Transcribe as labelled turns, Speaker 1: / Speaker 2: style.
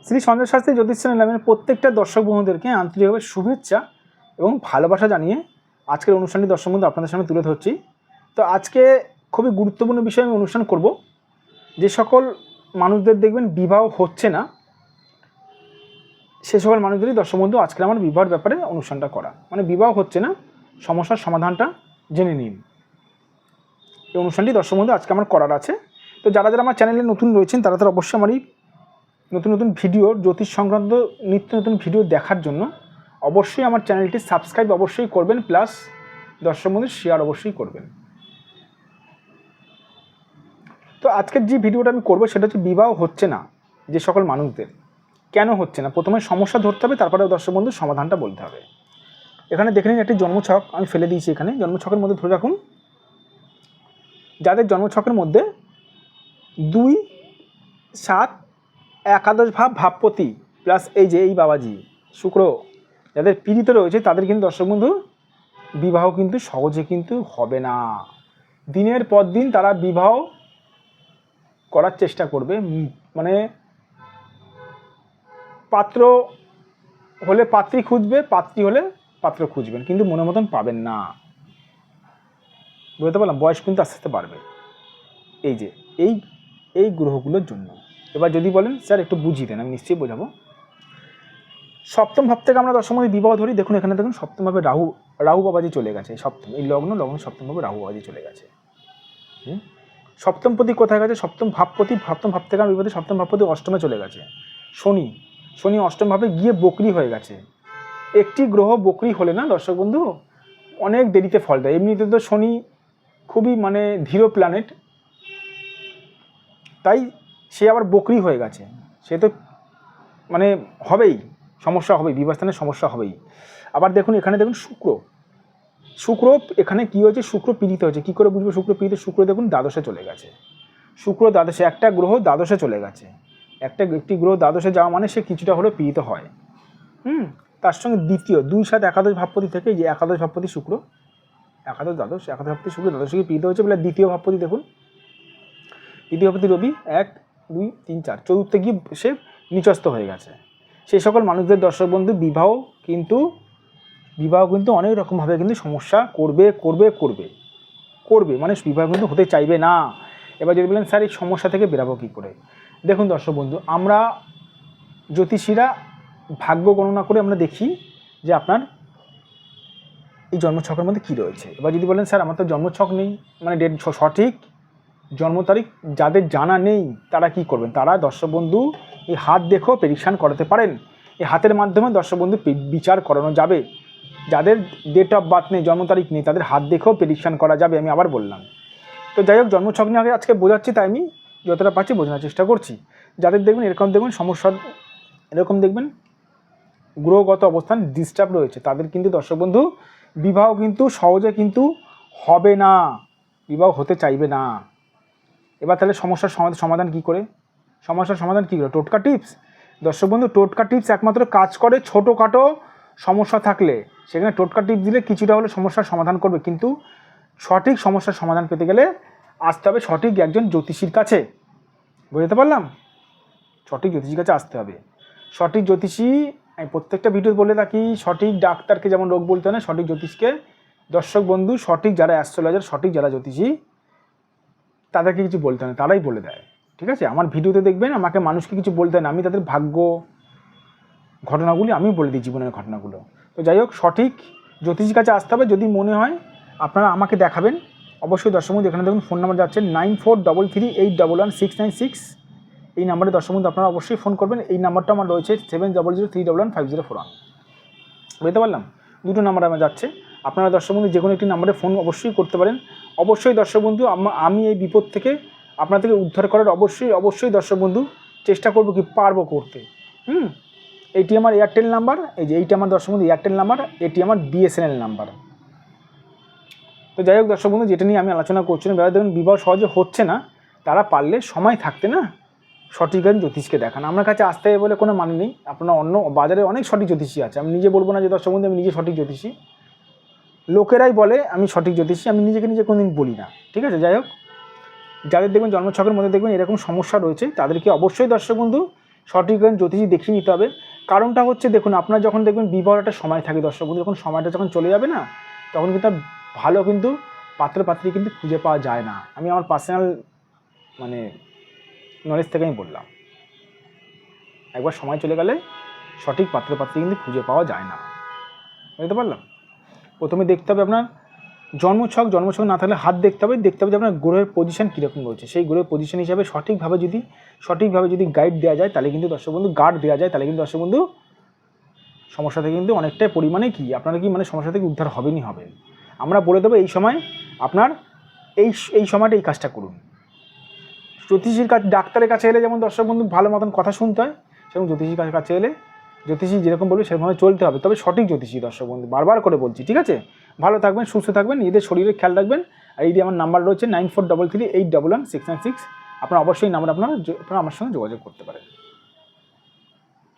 Speaker 1: শ্রী সঞ্জয় শাস্ত্রী জ্যোতিষ চ্যানেলের প্রত্যেকটা দর্শক বন্ধুদেরকে আন্তরিকভাবে শুভেচ্ছা এবং ভালোবাসা জানিয়ে আজকের অনুষ্ঠানটি দর্শক বন্ধু আপনাদের সামনে তুলে ধরছি। তো আজকে খুবই গুরুত্বপূর্ণ বিষয়ে আমি অনুষ্ঠান করব। যে সকল মানুষদের দেখবেন বিবাহ হচ্ছে না, সে সকল মানুষদেরই দর্শক বন্ধু আজকের আমার বিবাহের ব্যাপারে অনুষ্ঠানটা করা, মানে বিবাহ হচ্ছে না, সমস্যার সমাধানটা জেনে নিন। এই অনুষ্ঠানটি দর্শক বন্ধু আজকে আমার করার আছে। তো যারা যারা আমার চ্যানেলে নতুন রয়েছেন তারা তারা অবশ্যই আমার এই নতুন নতুন ভিডিও, জ্যোতিষ সংক্রান্ত নিত্য নতুন ভিডিও দেখার জন্য অবশ্যই আমার চ্যানেলটি সাবস্ক্রাইব অবশ্যই করবেন, প্লাস দর্শক বন্ধু শেয়ার অবশ্যই করবেন। তো আজকের যে ভিডিওটা আমি করবো সেটা হচ্ছে বিবাহ হচ্ছে না যে সকল মানুষদের, কেন হচ্ছে না। প্রথমে সমস্যা ধরতে হবে, তারপরে দর্শক বন্ধু সমাধানটা বলতে হবে। এখানে দেখে নিন একটি জন্মছক আমি ফেলে দিয়েছি। এখানে জন্মছকের মধ্যে ধরে রাখুন, যাদের জন্মছকের মধ্যে 2, 7, একাদশ ভাব ভাবপতি প্লাস এই যে এই বাবাজি শুক্র যাদের পীড়িত রয়েছে তাদের কিন্তু দর্শক বন্ধু বিবাহ কিন্তু সহজে কিন্তু হবে না। দিনের পর দিন তারা বিবাহ করার চেষ্টা করবে, মানে পাত্র হলে পাত্রী খুঁজবে, পাত্রী হলে পাত্র খুঁজবেন, কিন্তু মনের মতন পাবেন না। বুঝতে পারলাম? বয়স কিন্তু আস্তে আস্তে বাড়বে এই যে এই গ্রহগুলোর জন্য। এবার যদি বলেন স্যার একটু বুঝিয়ে দেন, আমি নিশ্চয়ই বোঝাবো। সপ্তম ভাব থেকে আমরা দশম ভাবে বিবাহ ধরি। দেখুন এখানে দেখুন সপ্তম ভাবে রাহু বাবাজি চলে গেছে। সপ্তম এই লগ্ন সপ্তম ভাবে রাহু বাবাজি চলে গেছে। সপ্তমপতি কোথায় গেছে? সপ্তম ভাবপতি, সপ্তম ভাব থেকে আমরা বিপদে সপ্তম ভাবপতি অষ্টমে চলে গেছে। শনি অষ্টম ভাবে গিয়ে বকরি হয়ে গেছে। একটি গ্রহ বকরি হলে না দর্শক বন্ধু অনেক দেরিতে ফল দেয়। এমনিতে তো শনি খুবই মানে ধীর প্ল্যানেট, তাই সে আবার বকরি হয়ে গেছে, সে তো মানে হবেই, সমস্যা হবেই, বিবাহস্থানের সমস্যা হবেই। আবার দেখুন এখানে দেখুন শুক্র এখানে কি হয়েছে? শুক্র পীড়িত হয়েছে। কি করে বুঝবো শুক্র পীড়িত? শুক্র দেখুন দ্বাদশে চলে গেছে। শুক্র দ্বাদশে, একটা গ্রহ দ্বাদশে চলে গেছে। একটি গ্রহ দ্বাদশে যাওয়া মানে সে কিছুটা হলেও পীড়িত হয়। তার সঙ্গে দ্বিতীয় 2, 7 একাদশ ভাবপতি থেকে যে একাদশ ভাবপতি শুক্র, একাদশ ভাবপতি শুক্র দ্বাদশে পীড়িত হয়েছে বলে দ্বিতীয় ভাবপতি দেখুন, দ্বিতীয় ভাবপতি রবি 1, 2, 3, 4 চতুর্থে গিয়ে সে নিচস্থ হয়ে গেছে। সেই সকল মানুষদের দর্শক বন্ধু বিবাহ কিন্তু অনেক রকমভাবে কিন্তু সমস্যা করবে মানে বিবাহ কিন্তু হতে চাইবে না। এবার যদি বলেন স্যার এই সমস্যা থেকে বেরাবো কী করে? দেখুন দর্শক বন্ধু, আমরা জ্যোতিষীরা ভাগ্য গণনা করে আমরা দেখি যে আপনার এই জন্মছকের মধ্যে কী রয়েছে। এবার যদি বলেন স্যার আমার তো জন্মছক নেই, মানে ডেট সঠিক জন্ম তারিখ যাদের জানা নেই তারা কি করবেন? তারা দর্শক বন্ধু এই হাত দেখেও প্রেডিকশান করাতে পারেন। এই হাতের মাধ্যমে দর্শক বন্ধু বিচার করানো যাবে। যাদের ডেট অফ বার্থ নেই, জন্ম তারিখ নেই, তাদের হাত দেখেও প্রেডিকশান করা যাবে। আমি আবার বললাম। তো যাই হোক, জন্মছক নিয়ে আগে আজকে বোঝাচ্ছি, তাই আমি যতটা পারছি বোঝানোর চেষ্টা করছি। যাদের দেখবেন এরকম দেখবেন সমস্যা, এরকম দেখবেন গ্রহগত অবস্থান ডিস্টার্ব রয়েছে, তাদের কিন্তু দর্শক বন্ধু বিবাহ কিন্তু সহজে কিন্তু হবে না, বিবাহ হতে চাইবে না। এবার তাহলে সমস্যার সমাধান কী করে? টোটকা টিপস। দর্শক বন্ধু টোটকা টিপস একমাত্র কাজ করে ছোটোখাটো সমস্যা থাকলে, সেখানে টোটকা টিপস দিলে কিছুটা হলে সমস্যার সমাধান করবে, কিন্তু সঠিক সমস্যার সমাধান পেতে গেলে আসতে হবে সঠিক একজন জ্যোতিষীর কাছে। বুঝতে পারলাম? সঠিক জ্যোতিষীর কাছে আসতে হবে। সঠিক জ্যোতিষী, আমি প্রত্যেকটা ভিডিও বলে থাকি, সঠিক ডাক্তারকে যেমন রোগ বলতে হয় না, সঠিক জ্যোতিষকে দর্শক বন্ধু সঠিক যারা অ্যাস্ট্রোলজার, সঠিক যারা জ্যোতিষী তাদেরকে কিছু বলতে হয় না, তারাই বলে দেয়। ঠিক আছে? আমার ভিডিওতে দেখবেন আমাকে মানুষকে কিছু বলতে হয় না, আমি তাদের ভাগ্য ঘটনাগুলি আমি বলে দিই, জীবনের ঘটনাগুলো। তো যাই হোক, সঠিক জ্যোতিষীর কাছে আসতে হবে। যদি মনে হয় আপনারা আমাকে দেখাবেন, অবশ্যই দর্শক বন্ধু এখানে দেখুন ফোন নাম্বার যাচ্ছে 9433811696। এই নাম্বারে দর্শক বন্ধু আপনারা অবশ্যই ফোন করবেন। এই নাম্বারটা আমার রয়েছে 7003115041। বুঝতে পারলাম? দুটো নাম্বার আমার যাচ্ছে, আপনারা দর্শক বন্ধু যে কোনো একটি নাম্বারে ফোন অবশ্যই করতে পারেন। অবশ্যই দর্শক বন্ধু আমি এই বিপদ থেকে আপনাদেরকে উদ্ধার করার অবশ্যই দর্শক বন্ধু চেষ্টা করবো, কি পারবো করতে। এইটি আমার এয়ারটেল নাম্বার, এই যে এইটা আমার দর্শক বন্ধু এয়ারটেল নাম্বার, এটি আমার বিএসএনএল নাম্বার। তো যাই হোক দর্শক বন্ধু, যেটা নিয়ে আমি আলোচনা করছিলাম, যারা দেখুন বিবাহ সহজে হচ্ছে না, তারা পারলে সময় থাকতে না সঠিক জ্যোতিষকে দেখান। আমার কাছে আসতে হবে বলে কোনো মানে নেই। আপনারা অন্য বাজারে অনেক সঠিক জ্যোতিষী আছে, আমি নিজে বলবো না যে দর্শক বন্ধু আমি নিজে সঠিক জ্যোতিষী, লোকেরাই বলে আমি সঠিক জ্যোতিষী, আমি নিজে কোনোদিন বলি না। ঠিক আছে? যাই হোক, যাদের দেখবেন জন্মছকের মধ্যে দেখবেন এরকম সমস্যা রয়েছে, তাদেরকে অবশ্যই দর্শক বন্ধু সঠিক জ্যোতিষী দেখিয়ে নিতে হবে। কারণটা হচ্ছে দেখুন, আপনার যখন দেখবেন বিবাহের একটা সময় থাকে দর্শক বন্ধু, যখন সময়টা যখন চলে যাবে না, তখন কিন্তু আর ভালো কিন্তু পাত্রপাত্রী কিন্তু খুঁজে পাওয়া যায় না। আমি আমার পার্সোনাল মানে নলেজ থেকে আমি বললাম, একবার সময় চলে গেলে সঠিক পাত্রপাত্রী কিন্তু খুঁজে পাওয়া যায় না। বুঝতে পারলাম? প্রথমে দেখতে হবে আপনার জন্মছক না থাকলে হাত দেখতে হবে যে আপনার গ্রহের পজিশন কীরকম রয়েছে। সেই গ্রহের পজিশন হিসাবে সঠিকভাবে যদি গাইড দেওয়া যায়, তাহলে কিন্তু দর্শক বন্ধু গার্ড দেওয়া যায়, তাহলে কিন্তু দর্শক বন্ধু সমস্যা থেকে কিন্তু অনেকটাই পরিমাণে আপনারা মানে সমস্যা থেকে উদ্ধার হবেনই হবে। আমরা বলে দেবো এই সময় আপনার এই সময়টা এই কাজটা করুন। জ্যোতিষীর কাছে, ডাক্তারের কাছে এলে যেমন দর্শক বন্ধু ভালো মতন কথা শুনতে হয়, সেরকম জ্যোতিষীর কাছে এলে জ্যোতিষী যেরকম বলবে সেরকমভাবে চলতে হবে, তবে সঠিক জ্যোতিষী দর্শক বন্ধু, বারবার করে বলছি। ঠিক আছে? ভালো থাকবেন, সুস্থ থাকবেন, নিজেদের শরীরের খেয়াল রাখবেন। আর এই যে আমার নাম্বার রয়েছে 9433811696, আপনারা অবশ্যই নাম্বার আপনারা আমার সঙ্গে যোগাযোগ করতে পারেন।